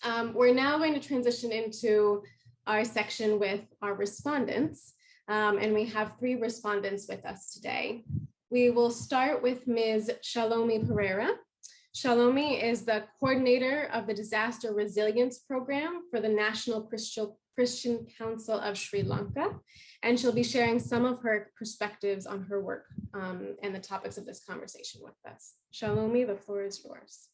We're now going to transition into our section with our respondents, and we have 3 respondents with us today. We will start with Ms. Shalomi Perera. Shalomi is the coordinator of the Disaster Resilience Program for the National Christian Council of Sri Lanka, and she'll be sharing some of her perspectives on her work and the topics of this conversation with us. Shalomi, the floor is yours.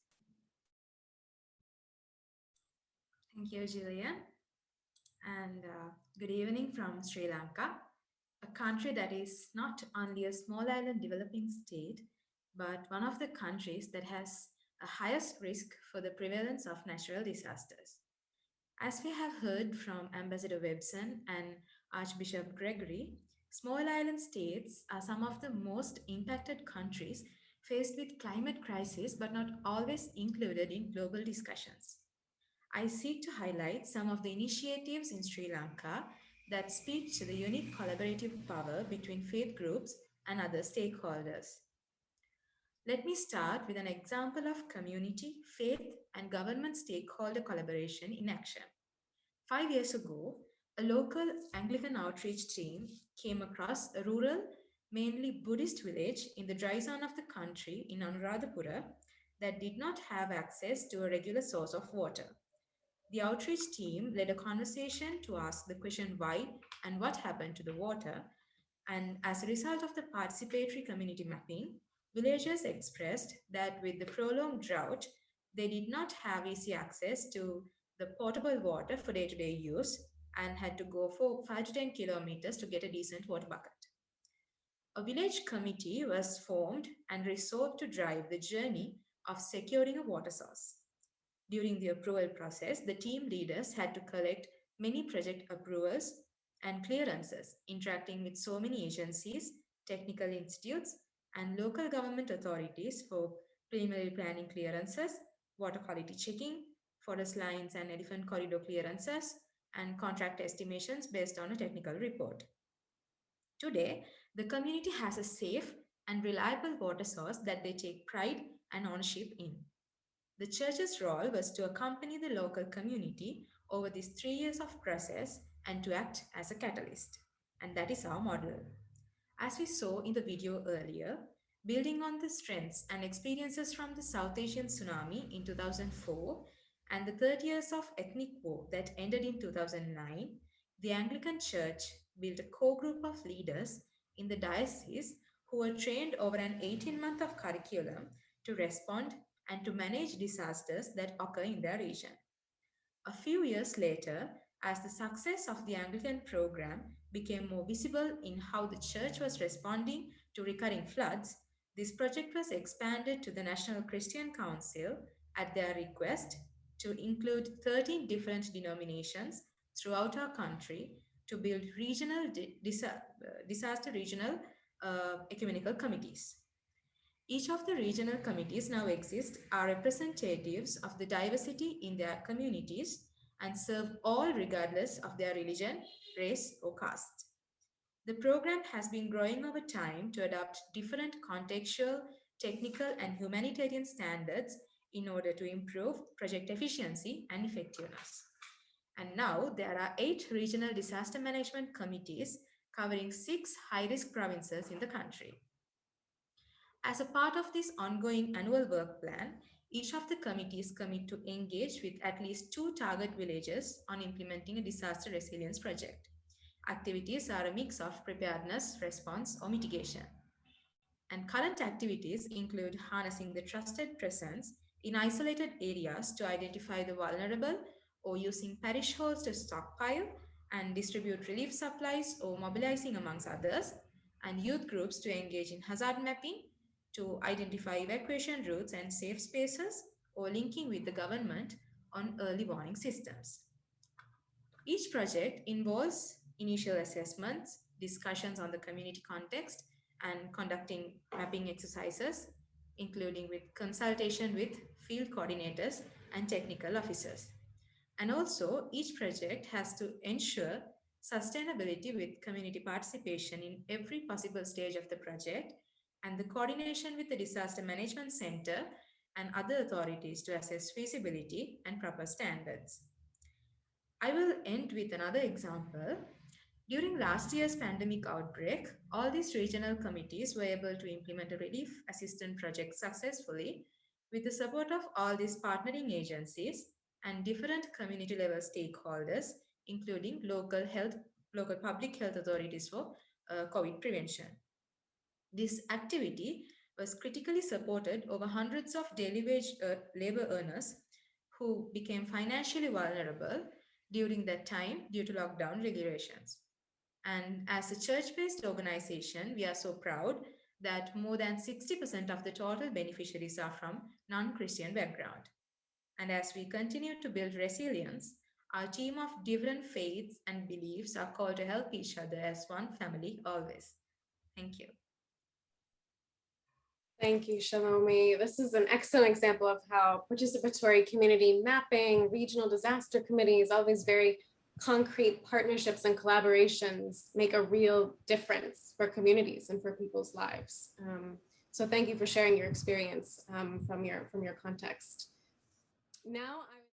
Thank you, Julia. And good evening from Sri Lanka, a country that is not only a small island developing state, but one of the countries that has a highest risk for the prevalence of natural disasters. As we have heard from Ambassador Webson and Archbishop Gregory, small island states are some of the most impacted countries faced with climate crisis, but not always included in global discussions. I seek to highlight some of the initiatives in Sri Lanka that speak to the unique collaborative power between faith groups and other stakeholders. Let me start with an example of community, faith, and government stakeholder collaboration in action. 5 years ago, a local Anglican outreach team came across a rural, mainly Buddhist village in the dry zone of the country in Anuradhapura that did not have access to a regular source of water. The outreach team led a conversation to ask the question why and what happened to the water, and as a result of the participatory community mapping, villagers expressed that with the prolonged drought, they did not have easy access to the potable water for day-to-day use and had to go for 5 to 10 kilometers to get a decent water bucket. A village committee was formed and resolved to drive the journey of securing a water source. During the approval process, the team leaders had to collect many project approvals and clearances, interacting with so many agencies, technical institutes, and local government authorities for preliminary planning clearances, water quality checking, forest lines and elephant corridor clearances, and contract estimations based on a technical report. Today, the community has a safe and reliable water source that they take pride and ownership in. The church's role was to accompany the local community over these 3 years of process and to act as a catalyst. And that is our model. As we saw in the video earlier, building on the strengths and experiences from the South Asian tsunami in 2004 and the 30 years of ethnic war that ended in 2009, the Anglican Church built a core group of leaders in the diocese who were trained over an 18-month of curriculum to respond and to manage disasters that occur in their region. A few years later, as the success of the Anglican program became more visible in how the church was responding to recurring floods, this project was expanded to the National Christian Council at their request to include 13 different denominations throughout our country to build regional disaster regional ecumenical committees. Each of the regional committees now exist are representatives of the diversity in their communities and serve all regardless of their religion, race, or caste. The program has been growing over time to adopt different contextual, technical, and humanitarian standards in order to improve project efficiency and effectiveness. And now there are 8 regional disaster management committees covering 6 high-risk provinces in the country. As a part of this ongoing annual work plan, each of the committees commit to engage with at least 2 target villages on implementing a disaster resilience project. Activities are a mix of preparedness, response, or mitigation. And current activities include harnessing the trusted presence in isolated areas to identify the vulnerable, or using parish halls to stockpile and distribute relief supplies, or mobilizing amongst others, and youth groups to engage in hazard mapping to identify evacuation routes and safe spaces, or linking with the government on early warning systems. Each project involves initial assessments, discussions on the community context, and conducting mapping exercises, including with consultation with field coordinators and technical officers. And also, each project has to ensure sustainability with community participation in every possible stage of the project, and the coordination with the Disaster Management Center and other authorities to assess feasibility and proper standards. I will end with another example. During last year's pandemic outbreak, all these regional committees were able to implement a relief assistance project successfully with the support of all these partnering agencies and different community level stakeholders, including local public health authorities for COVID prevention. This activity was critically supported over hundreds of daily wage labor earners who became financially vulnerable during that time due to lockdown regulations. And as a church based organization, we are so proud that more than 60% of the total beneficiaries are from non Christian background. And as we continue to build resilience, our team of different faiths and beliefs are called to help each other as one family always. Thank you. Thank you, Shalomi. This is an excellent example of how participatory community mapping, regional disaster committees, all these very concrete partnerships and collaborations make a real difference for communities and for people's lives. So thank you for sharing your experience from your context. Now I